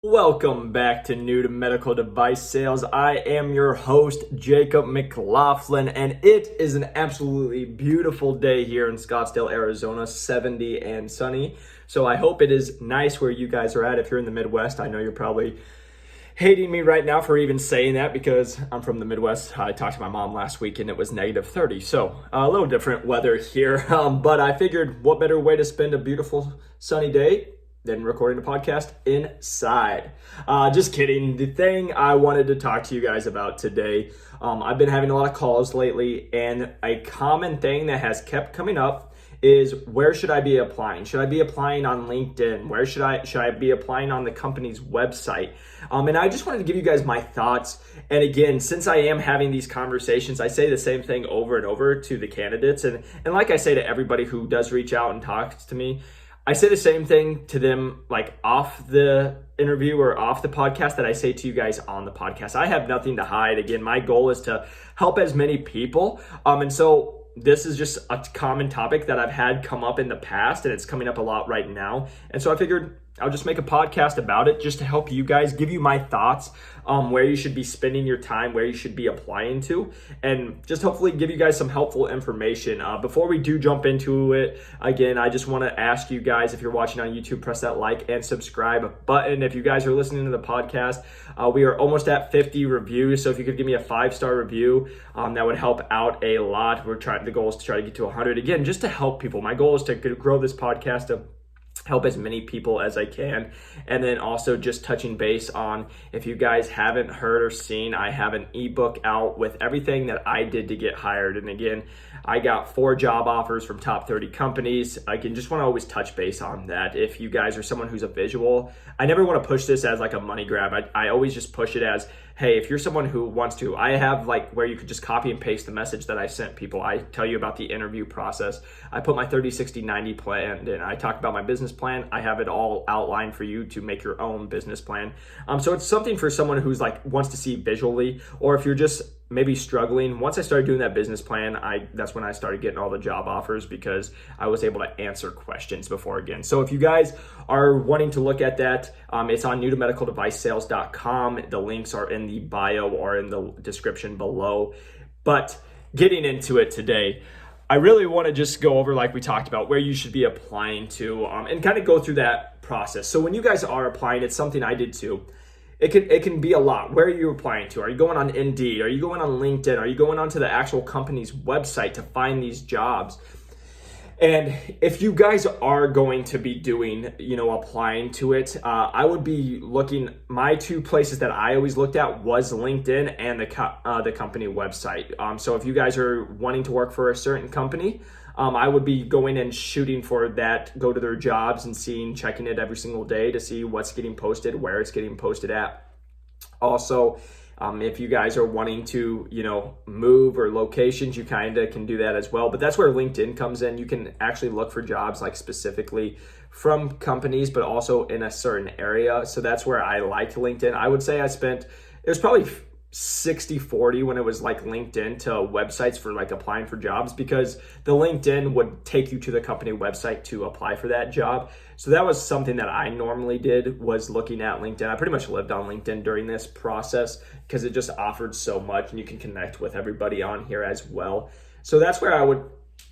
Welcome back to New to Medical Device Sales. I am your host, Jacob McLaughlin, and it is an absolutely beautiful day here in Scottsdale, Arizona, 70 and sunny. So I hope it is nice where you guys are at. If you're in the Midwest, I know you're probably hating me right now for even saying that because I'm from the Midwest. I talked to my mom last week and it was negative 30. So a little different weather here, but I figured what better way to spend a beautiful sunny day than recording a podcast inside. Just kidding. The thing I wanted to talk to you guys about today, I've been having a lot of calls lately, and a common thing that has kept coming up is where should I be applying? Should I be applying on LinkedIn? Where should I be applying on the company's website? And I just wanted to give you guys my thoughts. And again, since I am having these conversations, I say the same thing over and over to the candidates. And like I say to everybody who does reach out and talks to me, I say the same thing to them like off the interview or off the podcast that I say to you guys on the podcast. I have nothing to hide. Again, my goal is to help as many people. And so this is just a common topic that I've had come up in the past, and it's coming up a lot right now. And so I figured I'll just make a podcast about it just to help you guys, give you my thoughts where you should be spending your time, where you should be applying to, and just hopefully give you guys some helpful information. Before we do jump into it, again, I just want to ask you guys, if you're watching on YouTube, press that like and subscribe button. If you guys are listening to the podcast, we are almost at 50 reviews. So if you could give me a 5-star review, that would help out a lot. The goal is to try to get to 100. Again, just to help people. My goal is to grow this podcast to help as many people as I can. And then also just touching base on, if you guys haven't heard or seen, I have an ebook out with everything that I did to get hired. And again, I got 4 job offers from top 30 companies. I can just want to always touch base on that. If you guys are someone who's a visual, I never want to push this as like a money grab. I always just push it as, hey, if you're someone who wants to, I have like where you could just copy and paste the message that I sent people. I tell you about the interview process. I put my 30, 60, 90 plan in. I talk about my business plan. I have it all outlined for you to make your own business plan. So it's something for someone who's like wants to see visually, or if you're just maybe struggling. Once I started doing that business plan, that's when I started getting all the job offers, because I was able to answer questions before again. So if you guys are wanting to look at that, it's on newtomedicaldevicesales.com. The links are in the bio or in the description below. But getting into it today, I really want to just go over, like we talked about, where you should be applying to, and kind of go through that process. So when you guys are applying, it's something I did too. It can be a lot. Where are you applying to? Are you going on Indeed? Are you going on LinkedIn? Are you going onto the actual company's website to find these jobs? And if you guys are going to be doing, applying to it, I would be looking, my 2 places that I always looked at was LinkedIn and the company website. So if you guys are wanting to work for a certain company, I would be going and shooting for that, go to their jobs and checking it every single day to see what's getting posted, where it's getting posted at. Also, if you guys are wanting to, move or locations, you kind of can do that as well. But that's where LinkedIn comes in. You can actually look for jobs like specifically from companies, but also in a certain area. So that's where I liked LinkedIn. I would say it was probably 60-40 when it was like LinkedIn to websites for like applying for jobs, because the LinkedIn would take you to the company website to apply for that job. So that was something that I normally did, was looking at LinkedIn. I pretty much lived on LinkedIn during this process because it just offered so much, and you can connect with everybody on here as well. So that's where I would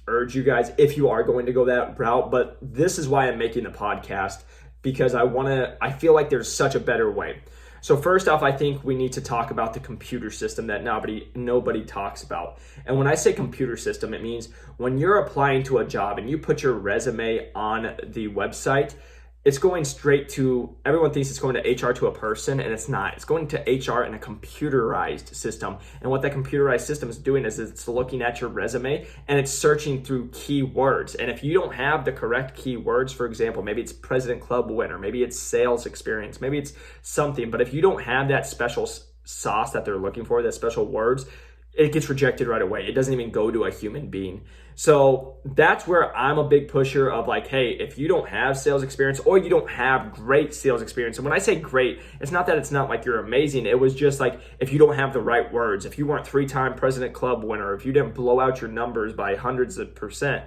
urge you guys if you are going to go that route. But this is why I'm making the podcast, because I feel like there's such a better way. So first off, I think we need to talk about the computer system that nobody talks about. And when I say computer system, it means when you're applying to a job and you put your resume on the website, it's going straight to, everyone thinks it's going to HR to a person, and it's not. It's going to HR in a computerized system. And what that computerized system is doing is it's looking at your resume and it's searching through keywords. And if you don't have the correct keywords, for example, maybe it's President Club winner, maybe it's sales experience, maybe it's something, but if you don't have that special sauce that they're looking for, that special words, it gets rejected right away. It doesn't even go to a human being. So that's where I'm a big pusher of like, hey, if you don't have sales experience or you don't have great sales experience, and when I say great, it's not that it's not like you're amazing. It was just like, if you don't have the right words, if you weren't 3-time President Club winner, if you didn't blow out your numbers by hundreds of percent,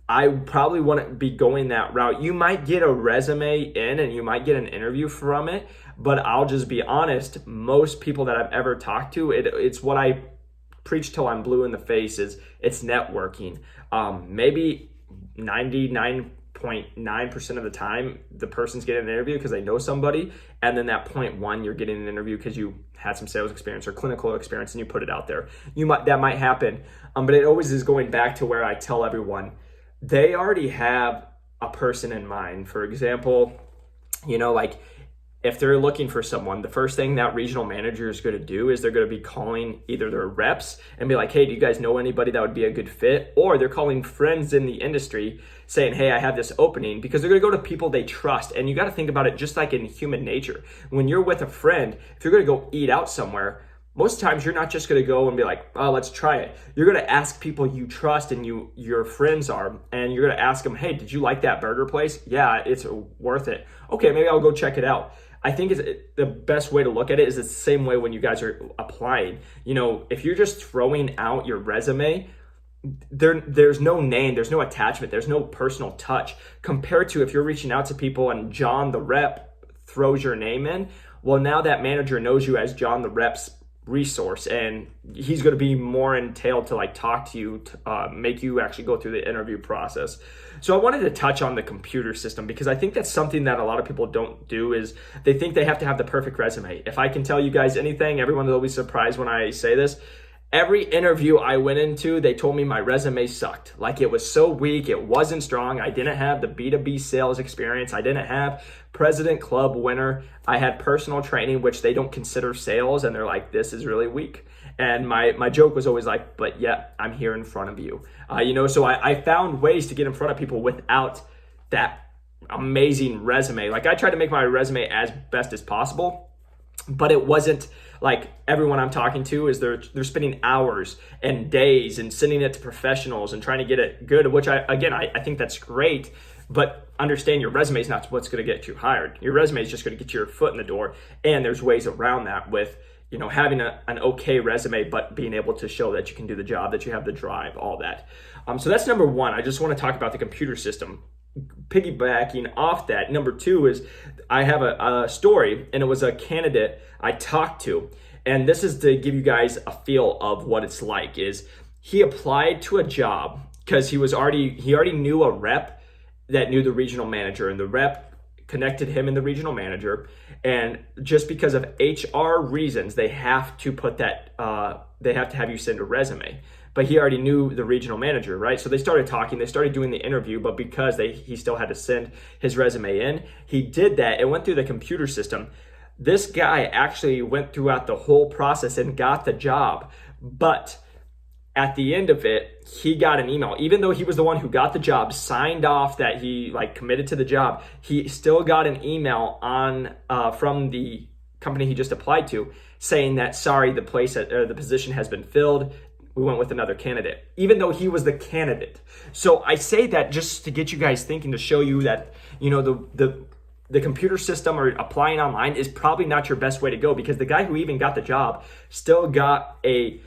I probably wouldn't be going that route. You might get a resume in and you might get an interview from it, But I'll just be honest, most people that I've ever talked to, it's what I preach till I'm blue in the face, is it's networking. Maybe 99.9% of the time, the person's getting an interview because they know somebody, and then that 0.1, you're getting an interview because you had some sales experience or clinical experience and you put it out there. That might happen, but it always is going back to where I tell everyone, they already have a person in mind. For example, like if they're looking for someone, the first thing that regional manager is going to do is they're going to be calling either their reps and be like, hey, do you guys know anybody that would be a good fit? Or they're calling friends in the industry saying, hey, I have this opening, because they're going to go to people they trust. And you got to think about it just like in human nature. When you're with a friend, if you're going to go eat out somewhere, most times you're not just going to go and be like, oh, let's try it. You're going to ask people you trust and your friends are, and you're going to ask them, hey, did you like that burger place? Yeah, it's worth it. Okay, maybe I'll go check it out. I think the best way to look at it is it's the same way when you guys are applying. If you're just throwing out your resume, there's no name, there's no attachment, there's no personal touch, compared to if you're reaching out to people and John the rep throws your name in. Well, now that manager knows you as John the rep's resource, and he's going to be more entailed to talk to you, to make you actually go through the interview process. So I wanted to touch on the computer system, because I think that's something that a lot of people don't do, is they think they have to have the perfect resume. If I can tell you guys anything, everyone will be surprised when I say this. Every interview I went into, they told me my resume sucked. It was so weak, it wasn't strong. I didn't have the B2B sales experience. I didn't have President Club winner. I had personal training, which they don't consider sales, and they're like, this is really weak. And my joke was always like, but yeah, I'm here in front of you. So I found ways to get in front of people without that amazing resume. I tried to make my resume as best as possible, but it wasn't like everyone I'm talking to is they're spending hours and days and sending it to professionals and trying to get it good, which I think that's great, but understand your resume is not what's going to get you hired. Your resume is just going to get your foot in the door, and there's ways around that with having an okay resume, but being able to show that you can do the job, that you have the drive, all that. So that's number one. I just want to talk about the computer system. Piggybacking off that, number two is I have a story, and it was a candidate I talked to, and this is to give you guys a feel of what it's like. Is he applied to a job because he already knew a rep that knew the regional manager, and the rep connected him and the regional manager, and just because of HR reasons, they have to put that they have to have you send a resume. But he already knew the regional manager, right? So they started talking, they started doing the interview, but because he still had to send his resume in, he did that. It went through the computer system. This guy actually went throughout the whole process and got the job. But at the end of it, he got an email. Even though he was the one who got the job, signed off that he committed to the job, he still got an email from the company he just applied to saying that, sorry, the position has been filled. We went with another candidate, even though he was the candidate. So I say that just to get you guys thinking, to show you that, the computer system or applying online is probably not your best way to go, because the guy who even got the job still got a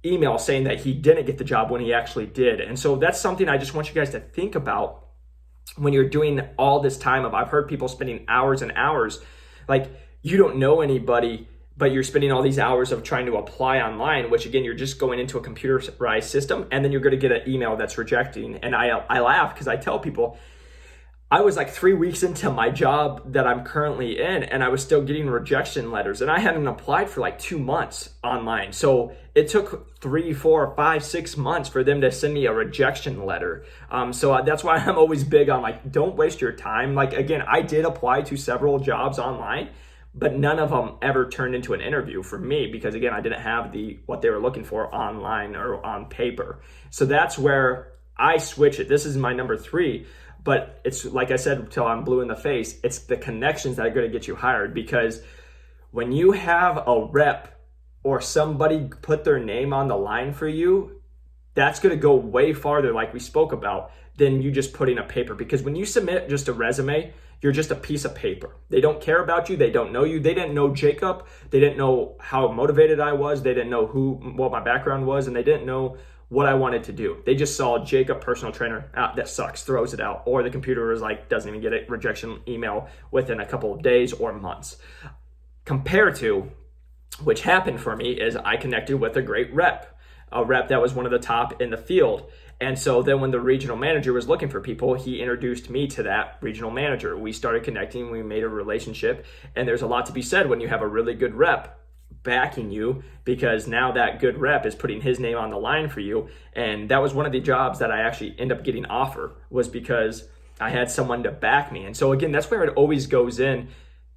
email saying that he didn't get the job when he actually did. And so that's something I just want you guys to think about when you're doing all this time of, I've heard people spending hours and hours, you don't know anybody, but you're spending all these hours of trying to apply online, which again, you're just going into a computerized system, and then you're going to get an email that's rejecting. And I laugh because I tell people, I was 3 weeks into my job that I'm currently in, and I was still getting rejection letters, and I hadn't applied for 2 months online. So it took 3, 4, 5, 6 months for them to send me a rejection letter. So that's why I'm always big on don't waste your time. Again, I did apply to several jobs online, but none of them ever turned into an interview for me, because again, I didn't have what they were looking for online or on paper. So that's where I switch it. This is my number 3, but it's like I said, till I'm blue in the face, it's the connections that are going to get you hired. Because when you have a rep or somebody put their name on the line for you, that's going to go way farther, like we spoke about, than you just putting a paper. Because when you submit just a resume, you're just a piece of paper. They don't care about you. They don't know you. They didn't know Jacob. They didn't know how motivated I was. They didn't know what my background was, and they didn't know what I wanted to do. They just saw Jacob, personal trainer, that sucks, throws it out. Or the computer was doesn't even get a rejection email within a couple of days or months. Compared to, which happened for me, is I connected with a great rep, a rep that was one of the top in the field. And so then when the regional manager was looking for people, he introduced me to that regional manager. We started connecting, we made a relationship, and there's a lot to be said when you have a really good rep backing you, because now that good rep is putting his name on the line for you. And that was one of the jobs that I actually ended up getting offered, was because I had someone to back me. And so again, that's where it always goes in.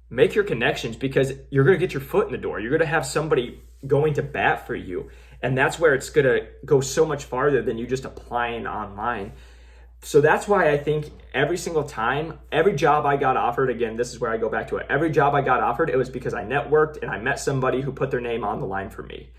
Make your connections, because you're going to get your foot in the door. You're going to have somebody going to bat for you. And that's where it's going to go so much farther than you just applying online. So that's why I think every single time, every job I got offered, again, this is where I go back to it. Every job I got offered, it was because I networked and I met somebody who put their name on the line for me.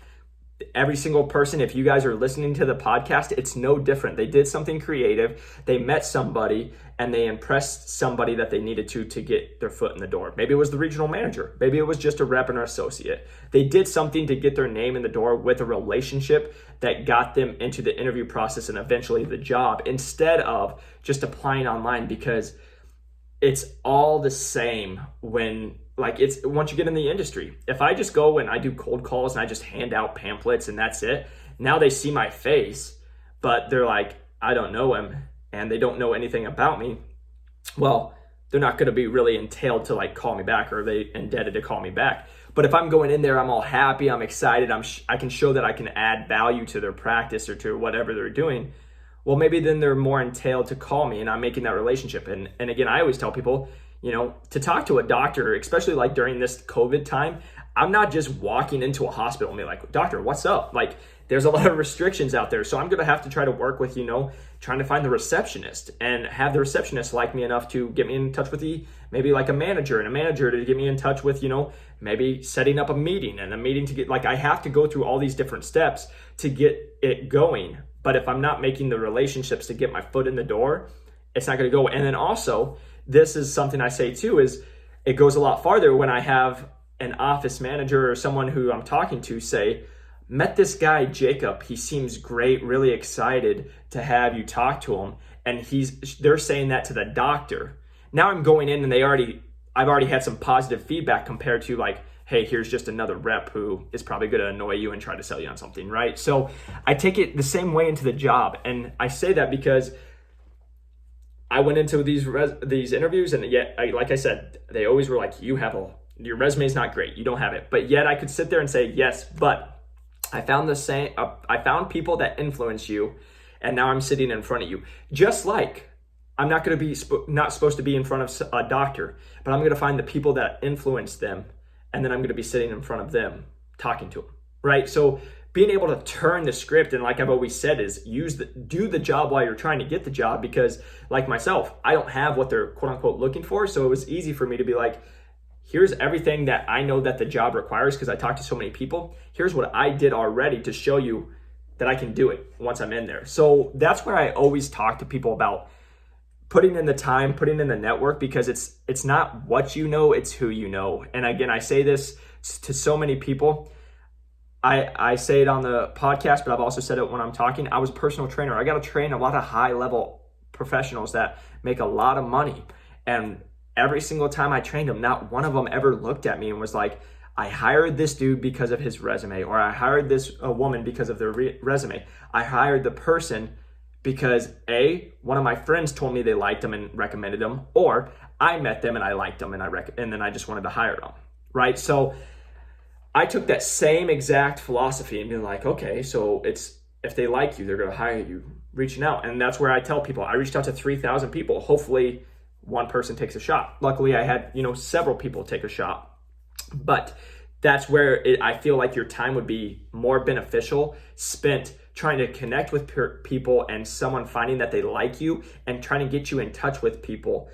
Every single person, if you guys are listening to the podcast, it's no different. They did something creative, they met somebody, and they impressed somebody that they needed to get their foot in the door. Maybe it was the regional manager. Maybe it was just a rep and an associate. They did something to get their name in the door with a relationship that got them into the interview process and eventually the job, instead of just applying online, because it's all the same when it's once you get in the industry. If I just go and I do cold calls and I just hand out pamphlets and that's it, now they see my face, but they're like, I don't know him, and they don't know anything about me. Well, they're not going to be really entailed to call me back, or they indebted to call me back. But if I'm going in there, I'm all happy, I'm excited, I can show that I can add value to their practice or to whatever they're doing. Well, maybe then they're more entailed to call me, and I'm making that relationship. And again, I always tell people, to talk to a doctor, especially during this COVID time, I'm not just walking into a hospital and be like, doctor, what's up? There's a lot of restrictions out there. So I'm going to have to try to work with, trying to find the receptionist, and have the receptionist like me enough to get me in touch with maybe a manager, and a manager to get me in touch with, maybe setting up a meeting, and a meeting to get, I have to go through all these different steps to get it going. But if I'm not making the relationships to get my foot in the door, it's not going to go. And then also, this is something I say too, is it goes a lot farther when I have an office manager or someone who I'm talking to say, met this guy, Jacob, he seems great, really excited to have you talk to him. And they're saying that to the doctor. Now I'm going in and I've already had some positive feedback compared to hey, here's just another rep who is probably going to annoy you and try to sell you on something, right? So I take it the same way into the job. And I say that because I went into these interviews, and yet, like I said, they always were like, your resume is not great, you don't have it. But yet I could sit there and say, yes, but I found I found people that influence you, and now I'm sitting in front of you. Just like I'm not going to be not supposed to be in front of a doctor, but I'm going to find the people that influence them, and then I'm going to be sitting in front of them talking to them, right? So being able to turn the script, and like I've always said, is do the job while you're trying to get the job, because like myself, I don't have what they're quote unquote looking for. So it was easy for me to be like, here's everything that I know that the job requires, because I talked to so many people. Here's what I did already to show you that I can do it once I'm in there. So that's where I always talk to people about putting in the time, putting in the network, because it's not what you know, it's who you know. And again, I say this to so many people. I say it on the podcast, but I've also said it when I'm talking. I was a personal trainer. I got to train a lot of high level professionals that make a lot of money. And every single time I trained them, not one of them ever looked at me and was like, I hired this dude because of his resume, or I hired this woman because of their resume. I hired the person because one of my friends told me they liked them and recommended them, or I met them and I liked them and then I just wanted to hire them, right? So I took that same exact philosophy and been like, okay, so if they like you, they're going to hire you, reaching out. And that's where I tell people, I reached out to 3,000 people. Hopefully one person takes a shot. Luckily I had, several people take a shot, but that's where I feel like your time would be more beneficial spent trying to connect with people and someone finding that they like you and trying to get you in touch with people,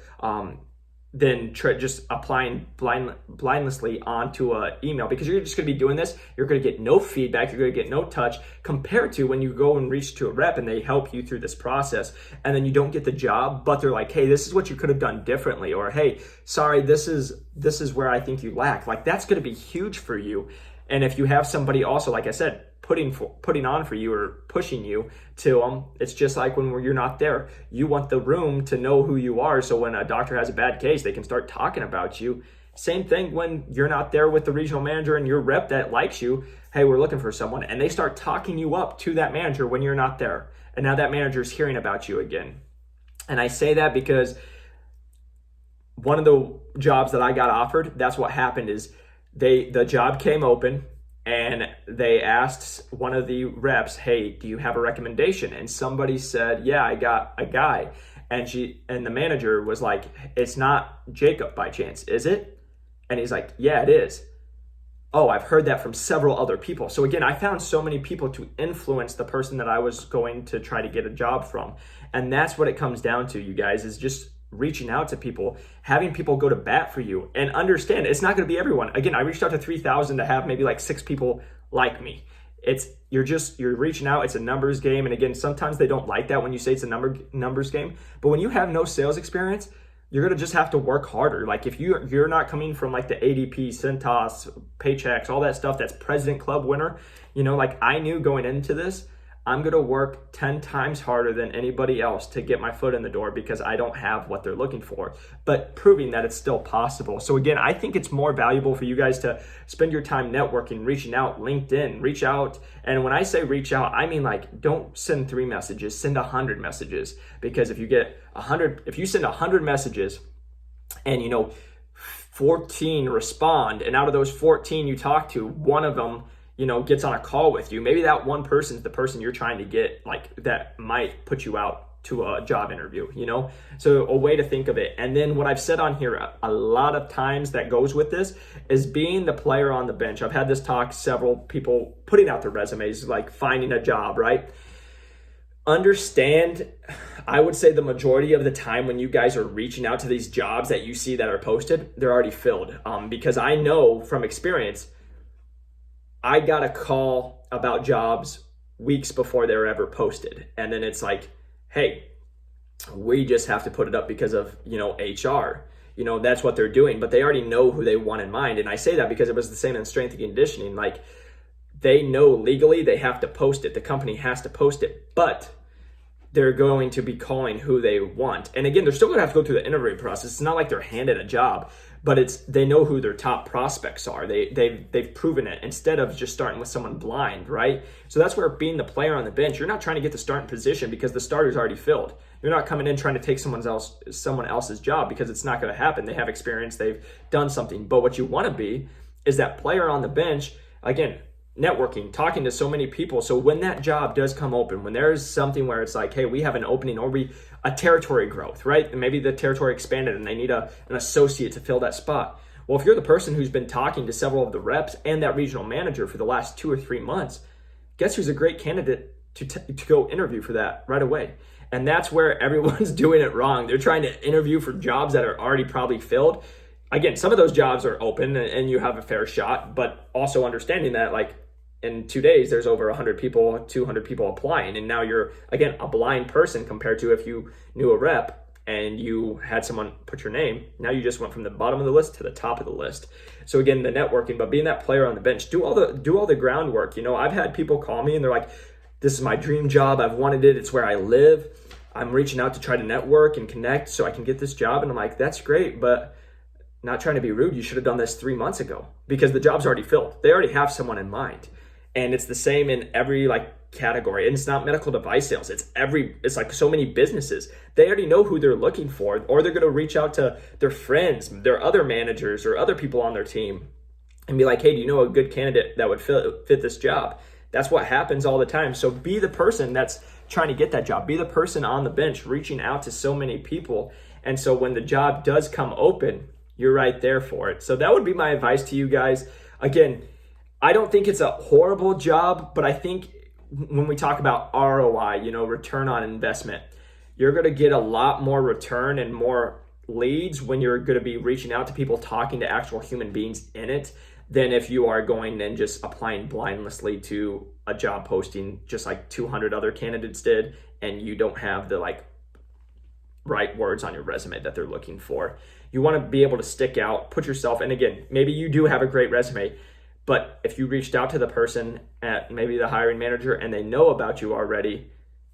than just applying blindlessly onto an email, because you're just going to be doing this. You're going to get no feedback. You're going to get no touch, compared to when you go and reach to a rep and they help you through this process, and then you don't get the job, but they're like, hey, this is what you could have done differently, or hey, sorry, this is where I think you lack. That's going to be huge for you. And if you have somebody also, like I said, putting on for you or pushing you to them, it's just like when you're not there. You want the room to know who you are, so when a doctor has a bad case, they can start talking about you, Same thing when you're not there with the regional manager and your rep that likes you. Hey, we're looking for someone. And they start talking you up to that manager when you're not there. And now that manager is hearing about you again. And I say that because one of the jobs that I got offered, that's what happened is the job came open and they asked one of the reps, hey, do you have a recommendation? And somebody said, yeah, I got a guy. And the manager was like, it's not Jacob by chance, is it? And he's like, yeah, it is. Oh, I've heard that from several other people. So again, I found so many people to influence the person that I was going to try to get a job from. And that's what it comes down to, you guys, is just reaching out to people, having people go to bat for you, and understand it's not going to be everyone. Again, I reached out to 3,000 to have maybe like 6 people like me. You're reaching out. It's a numbers game. And again, sometimes they don't like that when you say it's a numbers game. But when you have no sales experience, you're going to just have to work harder. Like if you're not coming from like the ADP, Cintas, Paychex, all that stuff that's President Club winner, like I knew going into this, I'm going to work 10 times harder than anybody else to get my foot in the door because I don't have what they're looking for, but proving that it's still possible. So again, I think it's more valuable for you guys to spend your time networking, reaching out, LinkedIn, reach out. And when I say reach out, I mean like don't send 3 messages, send 100 messages. Because if you send 100 messages and 14 respond, and out of those 14 you talk to, one of them gets on a call with you, maybe that one person is the person you're trying to get, like that might put you out to a job interview, So a way to think of it. And then what I've said on here a lot of times that goes with this is being the player on the bench. I've had this talk, several people putting out their resumes, like finding a job, right? Understand, I would say the majority of the time when you guys are reaching out to these jobs that you see that are posted, they're already filled. Because I know from experience, I got a call about jobs weeks before they were ever posted. And then it's like, hey, we just have to put it up because of, HR. That's what they're doing, but they already know who they want in mind. And I say that because it was the same in strength and conditioning. Like they know legally they have to post it. The company has to post it, but they're going to be calling who they want. And again, they're still going to have to go through the interview process. It's not like they're handed a job, but they know who their top prospects are. They've proven it instead of just starting with someone blind, right? So that's where being the player on the bench, you're not trying to get the starting position because the starter's already filled. You're not coming in trying to take someone else's job because it's not going to happen. They have experience, they've done something. But what you want to be is that player on the bench, again, networking, talking to so many people. So when that job does come open, when there's something where it's like, hey, we have an opening or a territory growth, right? And maybe the territory expanded and they need an associate to fill that spot. Well, if you're the person who's been talking to several of the reps and that regional manager for the last 2 or 3 months, guess who's a great candidate to go interview for that right away? And that's where everyone's doing it wrong. They're trying to interview for jobs that are already probably filled. Again, some of those jobs are open and you have a fair shot, but also understanding that like in 2 days, there's over 100 people, 200 people applying. And now you're, again, a blind person compared to if you knew a rep and you had someone put your name. Now you just went from the bottom of the list to the top of the list. So again, the networking, but being that player on the bench, do all the groundwork. I've had people call me and they're like, this is my dream job. I've wanted it. It's where I live. I'm reaching out to try to network and connect so I can get this job. And I'm like, that's great, but not trying to be rude. You should have done this 3 months ago because the job's already filled. They already have someone in mind. And it's the same in every category. And it's not medical device sales. It's like so many businesses. They already know who they're looking for, or they're going to reach out to their friends, their other managers or other people on their team and be like, hey, do you know a good candidate that would fit this job? That's what happens all the time. So be the person that's trying to get that job. Be the person on the bench reaching out to so many people. And so when the job does come open, you're right there for it. So that would be my advice to you guys. Again, I don't think it's a horrible job, but I think when we talk about ROI, return on investment, you're going to get a lot more return and more leads when you're going to be reaching out to people, talking to actual human beings in it, than if you are going and just applying blindlessly to a job posting just like 200 other candidates did, and you don't have the right words on your resume that they're looking for. You want to be able to stick out, put yourself, and again, maybe you do have a great resume, but if you reached out to the person at maybe the hiring manager and they know about you already,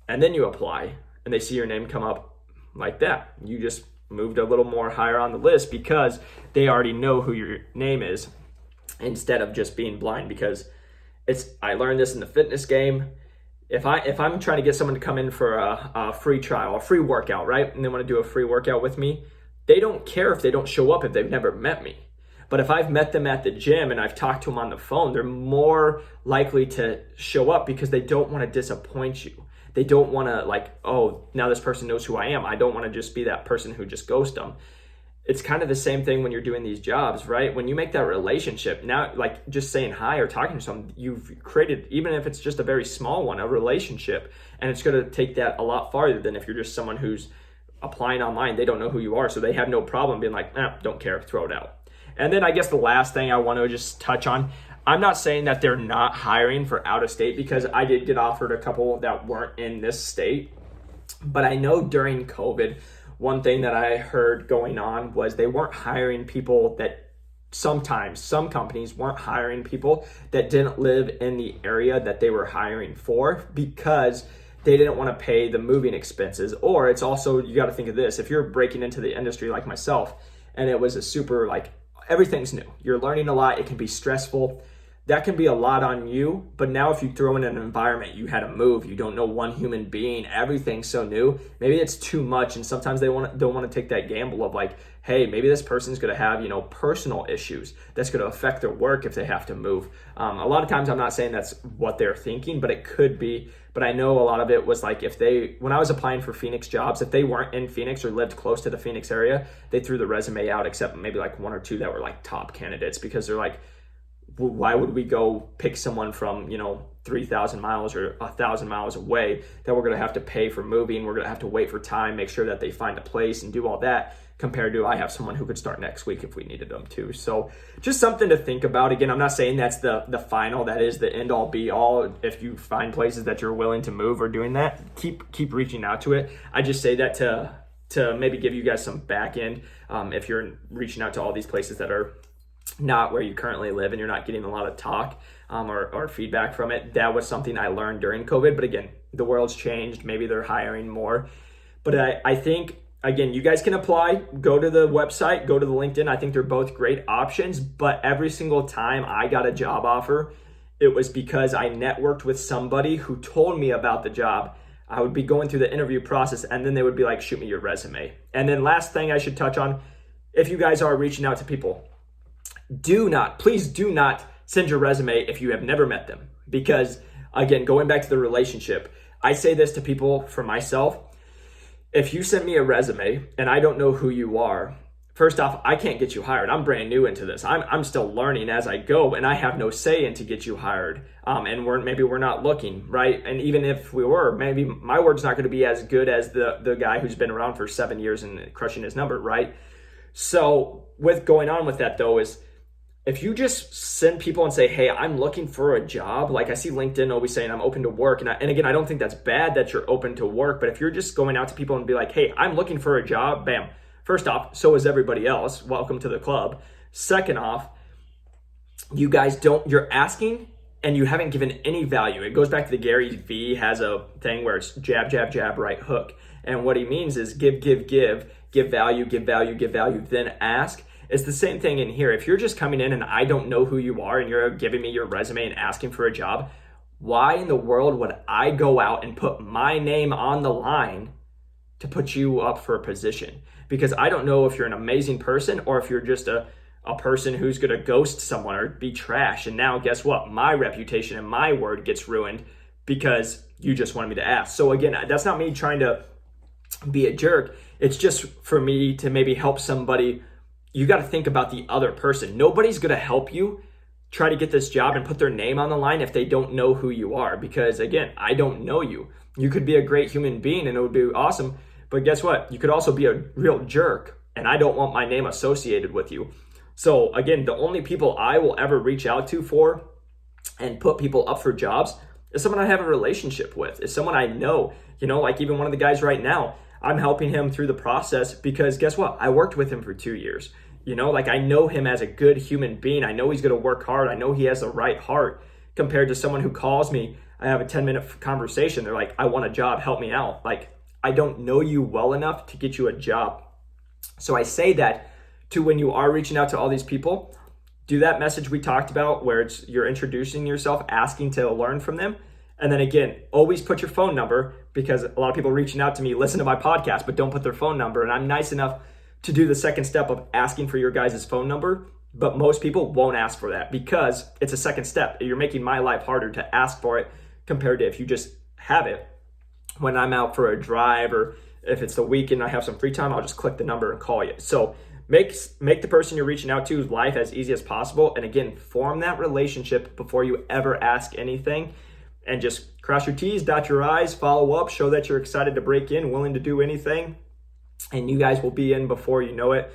and then you apply and they see your name come up like that, you just moved a little more higher on the list because they already know who your name is instead of just being blind. Because I learned this in the fitness game. If I'm trying to get someone to come in for a free trial, a free workout, right? And they want to do a free workout with me, they don't care if they don't show up if they've never met me. But if I've met them at the gym and I've talked to them on the phone, they're more likely to show up because they don't want to disappoint you. They don't want to like, oh, now this person knows who I am. I don't want to just be that person who just ghosts them. It's kind of the same thing when you're doing these jobs, right? When you make that relationship, now like just saying hi or talking to someone, you've created, even if it's just a very small one, a relationship. And it's going to take that a lot farther than if you're just someone who's applying online. They don't know who you are, so they have no problem being like, don't care, throw it out. And then I guess the last thing I want to just touch on, I'm not saying that they're not hiring for out of state, because I did get offered a couple that weren't in this state. But I know during COVID, one thing that I heard going on was they weren't hiring people that sometimes some companies weren't hiring people that didn't live in the area that they were hiring for because they didn't want to pay the moving expenses. Or it's also, you got to think of this, if you're breaking into the industry like myself and it was a super like, everything's new. You're learning a lot. It can be stressful. That can be a lot on you. But now if you throw in an environment, you had to move, you don't know one human being, everything's so new, maybe it's too much. And sometimes they don't want to take that gamble of like, hey, maybe this person's going to have, personal issues that's going to affect their work if they have to move. A lot of times I'm not saying that's what they're thinking, but it could be. But I know a lot of it was like when I was applying for Phoenix jobs, if they weren't in Phoenix or lived close to the Phoenix area, they threw the resume out, except maybe like one or two that were like top candidates, because they're like, why would we go pick someone from, 3,000 miles or 1,000 miles away that we're going to have to pay for moving? We're going to have to wait for time, make sure that they find a place and do all that, compared to I have someone who could start next week if we needed them to. So just something to think about. Again, I'm not saying that's the final, that is the end all be all. If you find places that you're willing to move or doing that, keep reaching out to it. I just say that to maybe give you guys some back end if you're reaching out to all these places that are not where you currently live and you're not getting a lot of talk or feedback from it. That was something I learned during COVID. But again, the world's changed. Maybe they're hiring more. But I think, again, you guys can apply. Go to the website, go to the LinkedIn. I think they're both great options. But every single time I got a job offer, it was because I networked with somebody who told me about the job. I would be going through the interview process and then they would be like, shoot me your resume. And then last thing I should touch on, if you guys are reaching out to people, please do not send your resume if you have never met them. Because again, going back to the relationship, I say this to people for myself. If you send me a resume and I don't know who you are, first off, I can't get you hired. I'm brand new into this. I'm still learning as I go, and I have no say in to get you hired. And maybe we're not looking, right? And even if we were, maybe my word's not going to be as good as the guy who's been around for 7 years and crushing his number, right? So with going on with that though is, if you just send people and say, hey, I'm looking for a job, like I see LinkedIn always saying I'm open to work. And again, I don't think that's bad that you're open to work, but if you're just going out to people and be like, hey, I'm looking for a job, bam. First off, so is everybody else. Welcome to the club. Second off, you guys you're asking and you haven't given any value. It goes back to the Gary Vee has a thing where it's jab, jab, jab, right hook. And what he means is give value, then ask. It's the same thing in here. If you're just coming in and I don't know who you are and you're giving me your resume and asking for a job, why in the world would I go out and put my name on the line to put you up for a position? Because I don't know if you're an amazing person or if you're just a person who's going to ghost someone or be trash. And now guess what? My reputation and my word gets ruined because you just wanted me to ask. So again, that's not me trying to be a jerk. It's just for me to maybe help somebody. You got to think about the other person. Nobody's going to help you try to get this job and put their name on the line if they don't know who you are. Because again, I don't know you. You could be a great human being and it would be awesome. But guess what? You could also be a real jerk and I don't want my name associated with you. So again, the only people I will ever reach out to for and put people up for jobs is someone I have a relationship with. Is someone I know. Like even one of the guys right now, I'm helping him through the process because guess what? I worked with him for 2 years. Like I know him as a good human being. I know he's going to work hard. I know he has the right heart compared to someone who calls me. I have a 10-minute conversation. They're like, I want a job. Help me out. Like I don't know you well enough to get you a job. So I say that to when you are reaching out to all these people, do that message we talked about where you're introducing yourself, asking to learn from them. And then again, always put your phone number, because a lot of people reaching out to me listen to my podcast, but don't put their phone number. And I'm nice enough to do the second step of asking for your guys' phone number. But most people won't ask for that because it's a second step. You're making my life harder to ask for it compared to if you just have it. When I'm out for a drive or if it's the weekend, I have some free time, I'll just click the number and call you. So make the person you're reaching out to's life as easy as possible. And again, form that relationship before you ever ask anything. And just cross your T's, dot your I's, follow up, show that you're excited to break in, willing to do anything. And you guys will be in before you know it.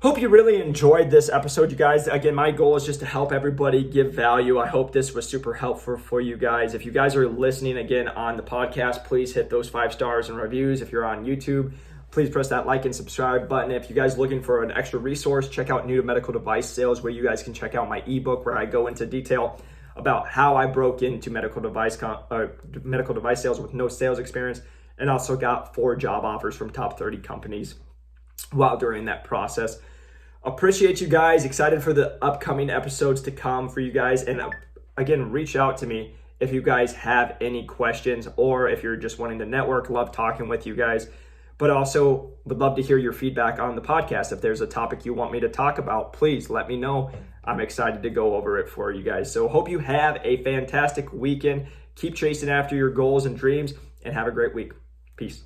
Hope you really enjoyed this episode, you guys. Again, my goal is just to help everybody, give value. I hope this was super helpful for you guys. If you guys are listening again on the podcast, please hit those 5 stars and reviews. If you're on YouTube, please press that like and subscribe button. If you guys are looking for an extra resource, check out New to Medical Device Sales, where you guys can check out my ebook where I go into detail about how I broke into medical device sales with no sales experience, and also got 4 job offers from top 30 companies while during that process. Appreciate you guys. Excited for the upcoming episodes to come for you guys. And again, reach out to me if you guys have any questions, or if you're just wanting to network. Love talking with you guys, but also would love to hear your feedback on the podcast. If there's a topic you want me to talk about, please let me know. I'm excited to go over it for you guys. So hope you have a fantastic weekend. Keep chasing after your goals and dreams, and have a great week. Peace.